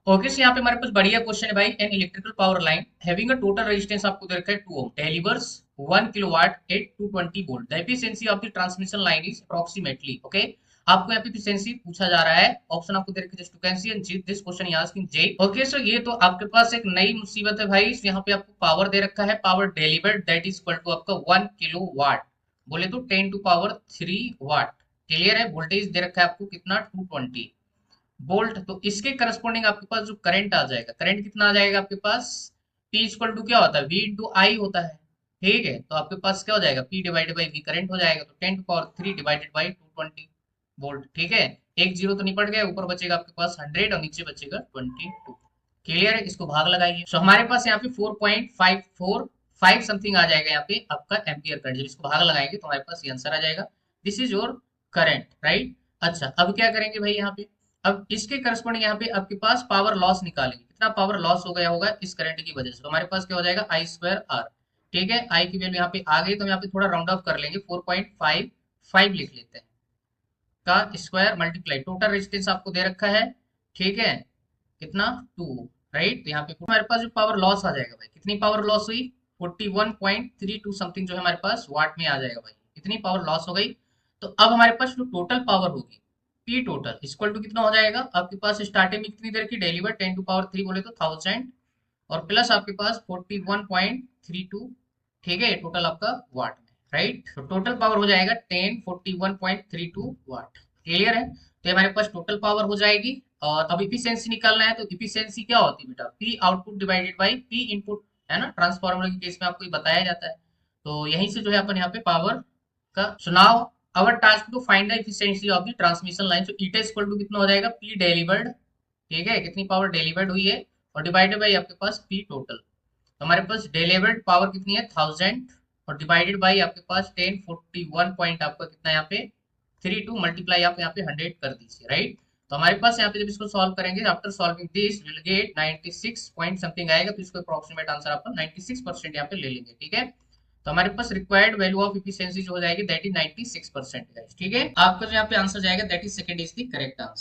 Okay, सो यहाँ पे हमारे पास बढ़िया क्वेश्चन है भाई। An electrical power line having a total resistance आपको दे रखा है 2 ohm delivers 1 kilowatt at 220 volt. The efficiency of the transmission line is approximately. Okay, आपको यहाँ पे एफिशिएंसी पूछा जा रहा है। ऑप्शन आपको दे रखे just to cancel and this question he asking जे। ओके, सो ये तो आपके पास एक नई मुसीबत है भाई। यहाँ पे आपको पावर दे रखा है, power delivered that is equal to आपका 1 किलोवाट, बोले तो 10 टू पावर 3 वाट। क्लियर है? वोल्टेज दे रखा है आपको कितना, 220 वोल्ट। तो इसके करस्पॉन्डिंग आपके पास जो करंट आ जाएगा, करंट कितना आ जाएगा आपके पास, P इक्वल टू क्या होता है, V इंटू आई होता है। ठीक है, तो आपके पास क्या हो जाएगा, P divided by V current हो जाएगा। तो 10 to power 3 divided by 220 volt. ठीक है, एक जीरो तो निपट गया, ऊपर बचेगा आपके पास 100 और नीचे बचेगा 22। क्लियर है? इसको भाग लगाइए। सो हमारे पास यहाँ पे 4.545 समथिंग आ जाएगा यहाँ पे आपका एम्पियर करंट। जब इसको भाग लगाएंगे तो हमारे पास ये आंसर आ जाएगा। This is your current, right. अच्छा, अब क्या करेंगे भाई यहाँ पे, अब इसके करस्पॉन्डिंग यहाँ पे आपके पास पावर लॉस निकालेंगे। कितना पावर लॉस हो गया होगा इस करंट की वजह से। तो हमारे पास क्या हो जाएगा, आई स्क्वायर आर। ठीक है, आई की वैल्यू यहाँ पे आ गई, तो हम यहाँ पे थोड़ा राउंड ऑफ कर लेंगे, 4.55 लिख लेते हैं का स्क्वायर मल्टीप्लाई टोटल रेजिस्टेंस आपको दे रखा है। ठीक है, कितना, 2, राइट। तो यहाँ पे हमारे पास जो पावर लॉस आ जाएगा भाई, कितनी पावर लॉस हुई, 41.32 समथिंग जो है हमारे पास वाट में आ जाएगा भाई। इतनी पावर लॉस हो गई। तो अब हमारे पास जो टोटल पावर होगी, पी टोटल इक्वल टू कितना हो जाएगा आपके पास, स्टार्टिंग में कितनी देर की डिलीवर 10 टू पावर 3 बोले तो 1000, और प्लस आपके पास 41.32। ठीक है, टोटल आपका वाट में, राइट। तो टोटल पावर हो जाएगा 1041.32 वाट। क्लियर है? तो ये हमारे पास टोटल पावर हो जाएगी। और अब इफिशियंसी निकालना है, तो इफिशियंसी क्या होती है बेटा, P output divided by P input, है ना। ट्रांसफार्मर के केस में आपको ये बताया जाता है। तो यहीं से जो है अपन यहाँ पे पावर का चुनाव, our task to find the efficiency of the transmission line. तो ईटा इक्वल टू कितना हो जाएगा, पी डिलीवर्ड। ठीक है, कितनी पावर डिलीवर्ड हुई है, और डिवाइडेड बाई आपके पास पी टोटल। तो हमारे पास डिलीवर्ड पावर कितनी है, 1000, और डिवाइडेड बाई आपके पास 1041 पॉइंट आपका कितना यहाँ पे 32, मल्टीप्लाई आप यहाँ पे 100 कर दीजिए, राइट। तो हमारे पास यहाँ पे जब इसको सॉल्व करेंगे, after solving this will get 96 point something आएगा। तो इसको अप्रोक्सीमेट आंसर अपन 96% यहाँ पे ले लेंगे। ठीक है, तो हमारे पास रिक्वायर्ड वैल्यू ऑफ इफिशियंसी जो हो जाएगी दैट इज 96%। ठीक है, आपका जो यहाँ पे आंसर जाएगा that is second is the correct answer.